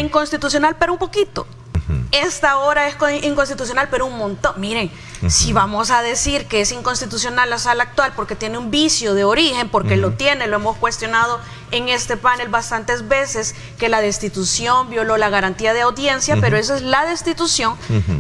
inconstitucional, pero un poquito. Esta hora es inconstitucional, pero un montón. Miren, si vamos a decir que es inconstitucional la sala actual porque tiene un vicio de origen, porque lo tiene, lo hemos cuestionado en este panel bastantes veces, que la destitución violó la garantía de audiencia, pero esa es la destitución.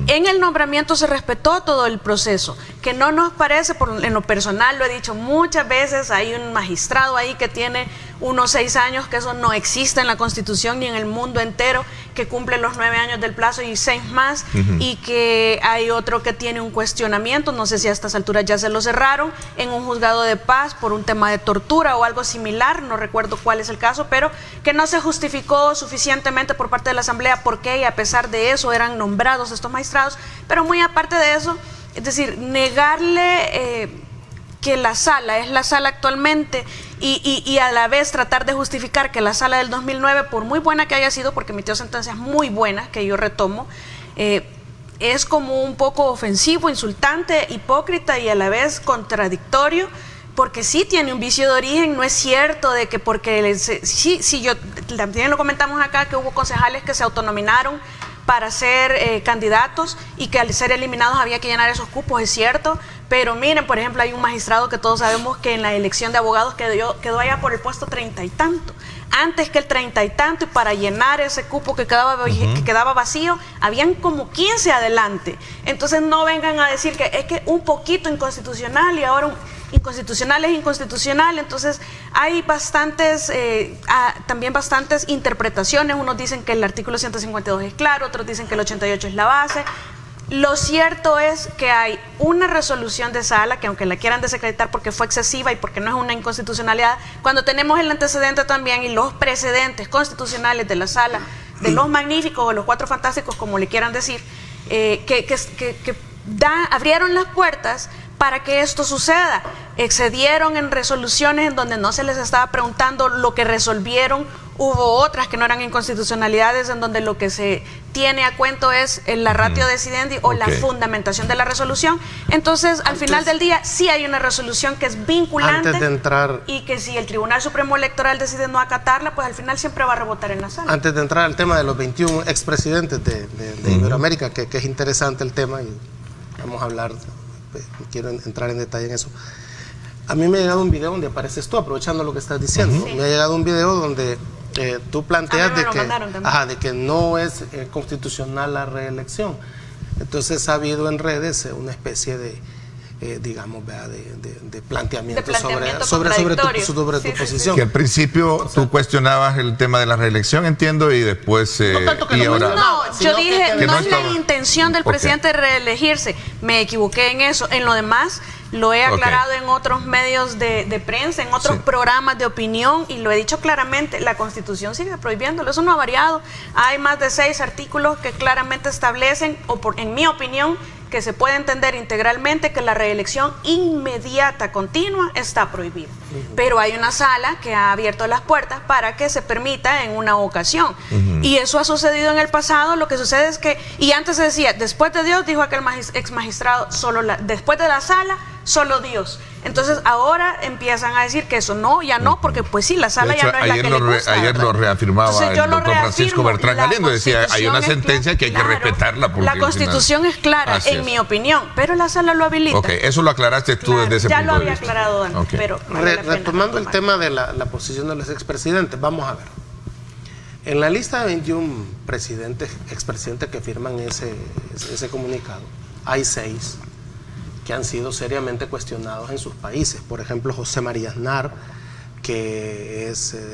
En el nombramiento se respetó todo el proceso, que no nos parece, en lo personal lo he dicho muchas veces, hay un magistrado ahí que tiene unos 6 años, que eso no existe en la Constitución ni en el mundo entero, que cumple los 9 años del plazo y 6 más, y que hay otro que tiene un cuestionamiento, no sé si a estas alturas ya se lo cerraron, en un juzgado de paz por un tema de tortura o algo similar, no recuerdo cuál es el caso, pero que no se justificó suficientemente por parte de la Asamblea por qué, y a pesar de eso eran nombrados estos magistrados. Pero muy aparte de eso, es decir, negarle que la sala es la sala actualmente y a la vez tratar de justificar que la sala del 2009, por muy buena que haya sido, porque emitió sentencias muy buenas, que yo retomo, es como un poco ofensivo, insultante, hipócrita y a la vez contradictorio, porque sí tiene un vicio de origen. No es cierto de que porque yo también lo comentamos acá, que hubo concejales que se autonominaron para ser candidatos y que al ser eliminados había que llenar esos cupos, es cierto, pero miren, por ejemplo, hay un magistrado que todos sabemos que en la elección de abogados quedó allá por el puesto 30 y tanto, antes que el 30 y tanto, y para llenar ese cupo que quedaba vacío, habían como 15 adelante. Entonces no vengan a decir que es que un poquito inconstitucional y ahora inconstitucional es inconstitucional. Entonces hay también bastantes interpretaciones. Unos dicen que el artículo 152 es claro, otros dicen que el 88 es la base. Lo cierto es que hay una resolución de sala que, aunque la quieran desacreditar porque fue excesiva y porque no es una inconstitucionalidad, cuando tenemos el antecedente también y los precedentes constitucionales de la sala de los magníficos o los 4 fantásticos, como le quieran decir, abrieron las puertas para que esto suceda. Excedieron en resoluciones en donde no se les estaba preguntando lo que resolvieron. Hubo otras que no eran inconstitucionalidades en donde lo que se tiene a cuento es la ratio decidendi o la fundamentación de la resolución. Entonces, al final del día, sí hay una resolución que es vinculante y que si el Tribunal Supremo Electoral decide no acatarla, pues al final siempre va a rebotar en la sala. Antes de entrar al tema de los 21 expresidentes de Iberoamérica, que es interesante el tema y vamos a hablar, quiero entrar en detalle en eso. A mí me ha llegado un video donde apareces tú, aprovechando lo que estás diciendo. Me ha llegado un video donde tú planteas de que no es constitucional la reelección. Entonces ha habido en redes una especie de digamos, de planteamiento sobre tu posición. Que al principio tú cuestionabas el tema de la reelección, entiendo, y después yo dije que no es la intención del presidente de reelegirse. Me equivoqué en eso. En lo demás lo he aclarado en otros medios de prensa, en otros programas de opinión, y lo he dicho claramente. La Constitución sigue prohibiéndolo, eso no ha variado. Hay más de 6 artículos que claramente establecen, en mi opinión, que se puede entender integralmente que la reelección inmediata, continua, está prohibida. Pero hay una sala que ha abierto las puertas para que se permita en una ocasión. Y eso ha sucedido en el pasado. Lo que sucede es que, y antes se decía, después de Dios, dijo aquel ex magistrado, después de la sala, solo Dios. Entonces ahora empiezan a decir que eso no, ya no, porque pues sí, la sala ya no es la que le gusta. Ayer lo reafirmaba el doctor Francisco Bertrán Galindo, decía, hay una sentencia que hay que respetarla. La Constitución es clara, en mi opinión, pero la sala lo habilita. Ok, eso lo aclaraste tú desde ese punto de vista. Ya lo había aclarado antes, pero retomando el tema de la posición de los expresidentes, vamos a ver. En la lista de 21 expresidentes que firman ese comunicado, hay 6 que han sido seriamente cuestionados en sus países. Por ejemplo, José María Aznar, que es